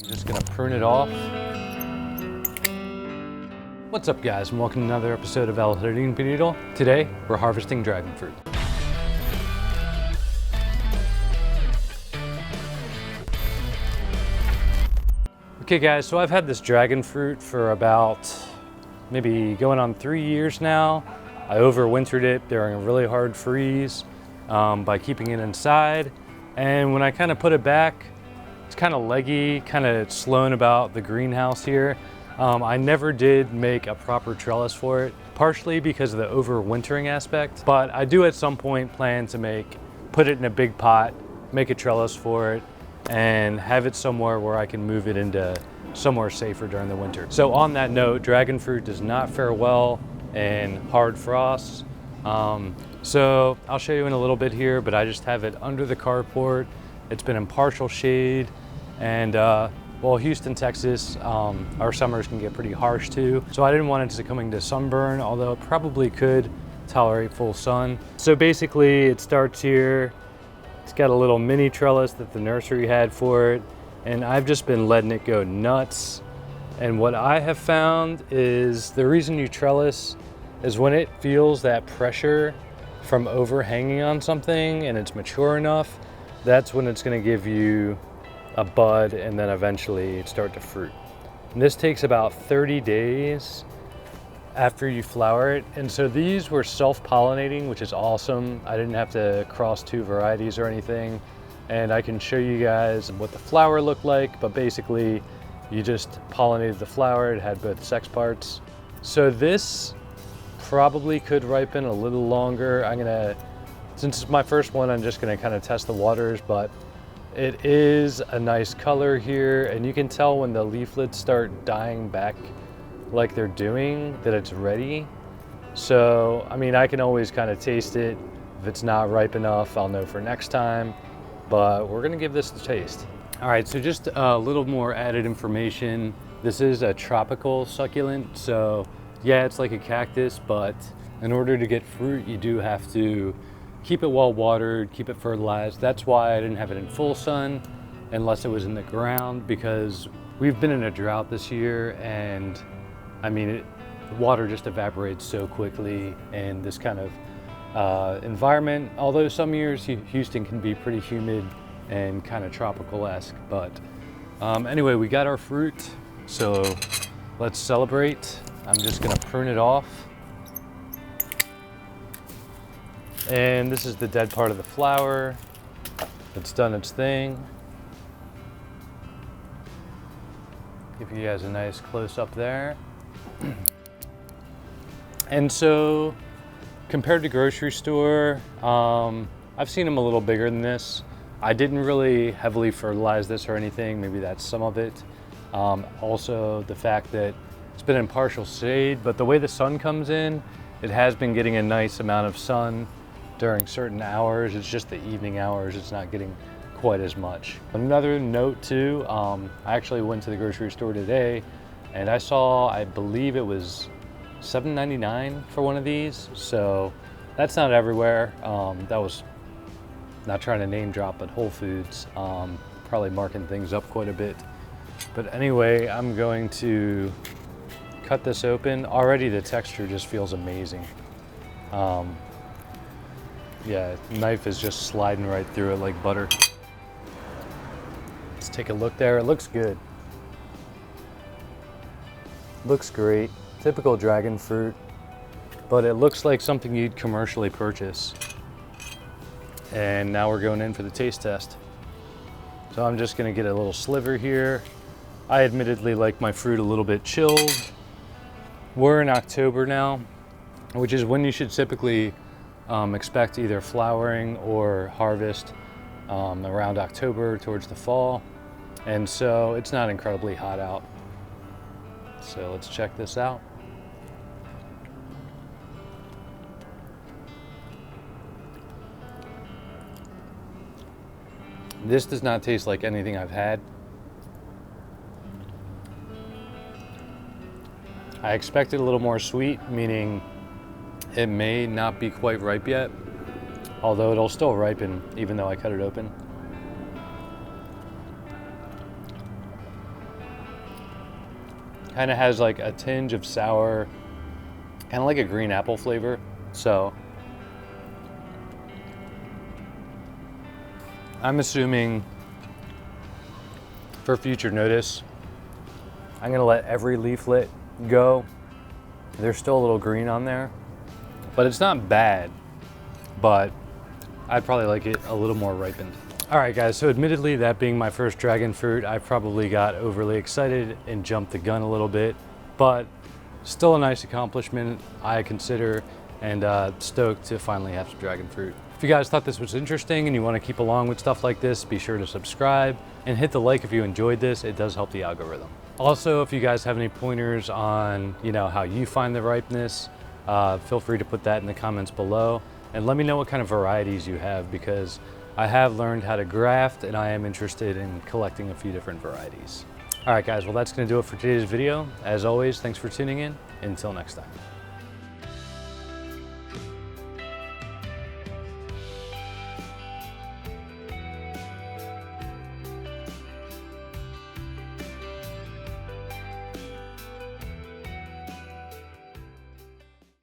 I'm just gonna prune it off. What's up guys, and welcome to another episode of El Jardín Perdido. Today, we're harvesting dragon fruit. Okay guys, so I've had this dragon fruit for about maybe going on 3 years now. I overwintered it during a really hard freeze by keeping it inside. And when I kind of put it back, it's kind of leggy, kind of slowing about the greenhouse here. I never did make a proper trellis for it, partially because of the overwintering aspect, but I do at some point plan to put it in a big pot, make a trellis for it, and have it somewhere where I can move it into somewhere safer during the winter. So on that note, dragon fruit does not fare well in hard frosts. So I'll show you in a little bit here, but I just have it under the carport. It's been in partial shade, and well, Houston, Texas, our summers can get pretty harsh too. So I didn't want it succumbing to sunburn, although it probably could tolerate full sun. So basically it starts here. It's got a little mini trellis that the nursery had for it, and I've just been letting it go nuts. And what I have found is the reason you trellis is when it feels that pressure from overhanging on something and it's mature enough, that's when it's gonna give you a bud and then eventually start to fruit. And this takes about 30 days after you flower it. And so these were self-pollinating, which is awesome. I didn't have to cross 2 varieties or anything. And I can show you guys what the flower looked like, but basically you just pollinated the flower. It had both sex parts. So this probably could ripen a little longer. Since it's my first one, I'm just gonna kind of test the waters, but it is a nice color here, and you can tell when the leaflets start dying back like they're doing that it's ready. So, I mean, I can always kind of taste it. If it's not ripe enough, I'll know for next time, but we're gonna give this a taste. All right, so just a little more added information. This is a tropical succulent, so yeah, it's like a cactus, but in order to get fruit, you do have to keep it well watered, keep it fertilized. That's why I didn't have it in full sun unless it was in the ground, because we've been in a drought this year, and I mean, water just evaporates so quickly in this kind of environment. Although some years Houston can be pretty humid and kind of tropical-esque, but anyway, we got our fruit, so let's celebrate. I'm just gonna prune it off. And this is the dead part of the flower. It's done its thing. Give you guys a nice close up there. And so, compared to grocery store, I've seen them a little bigger than this. I didn't really heavily fertilize this or anything. Maybe that's some of it. Also, the fact that it's been in partial shade, but the way the sun comes in, it has been getting a nice amount of sun during certain hours. It's just the evening hours, it's not getting quite as much. Another note too, I actually went to the grocery store today and I saw, I believe it was $7.99 for one of these. So that's not everywhere. That was, not trying to name drop, but Whole Foods, probably marking things up quite a bit. But anyway, I'm going to cut this open. Already the texture just feels amazing. Yeah, knife is just sliding right through it like butter. Let's take a look there. It looks good. Looks great. Typical dragon fruit, but it looks like something you'd commercially purchase. And now we're going in for the taste test. So I'm just gonna get a little sliver here. I admittedly like my fruit a little bit chilled. We're in October now, which is when you should typically expect either flowering or harvest around October towards the fall. And so it's not incredibly hot out. So let's check this out. This does not taste like anything I've had. I expected a little more sweet, meaning it may not be quite ripe yet, although it'll still ripen even though I cut it open. Kind of has like a tinge of sour, kind of like a green apple flavor. So I'm assuming for future notice, I'm gonna let every leaflet go. There's still a little green on there, but it's not bad, but I'd probably like it a little more ripened. All right guys, so admittedly that being my first dragon fruit, I probably got overly excited and jumped the gun a little bit, but still a nice accomplishment I consider, and stoked to finally have some dragon fruit. If you guys thought this was interesting and you want to keep along with stuff like this, be sure to subscribe and hit the like if you enjoyed this. It does help the algorithm. Also, if you guys have any pointers on, how you find the ripeness, feel free to put that in the comments below and let me know what kind of varieties you have, because I have learned how to graft and I am interested in collecting a few different varieties. All right guys, well that's gonna do it for today's video. As always, thanks for tuning in. Until next time.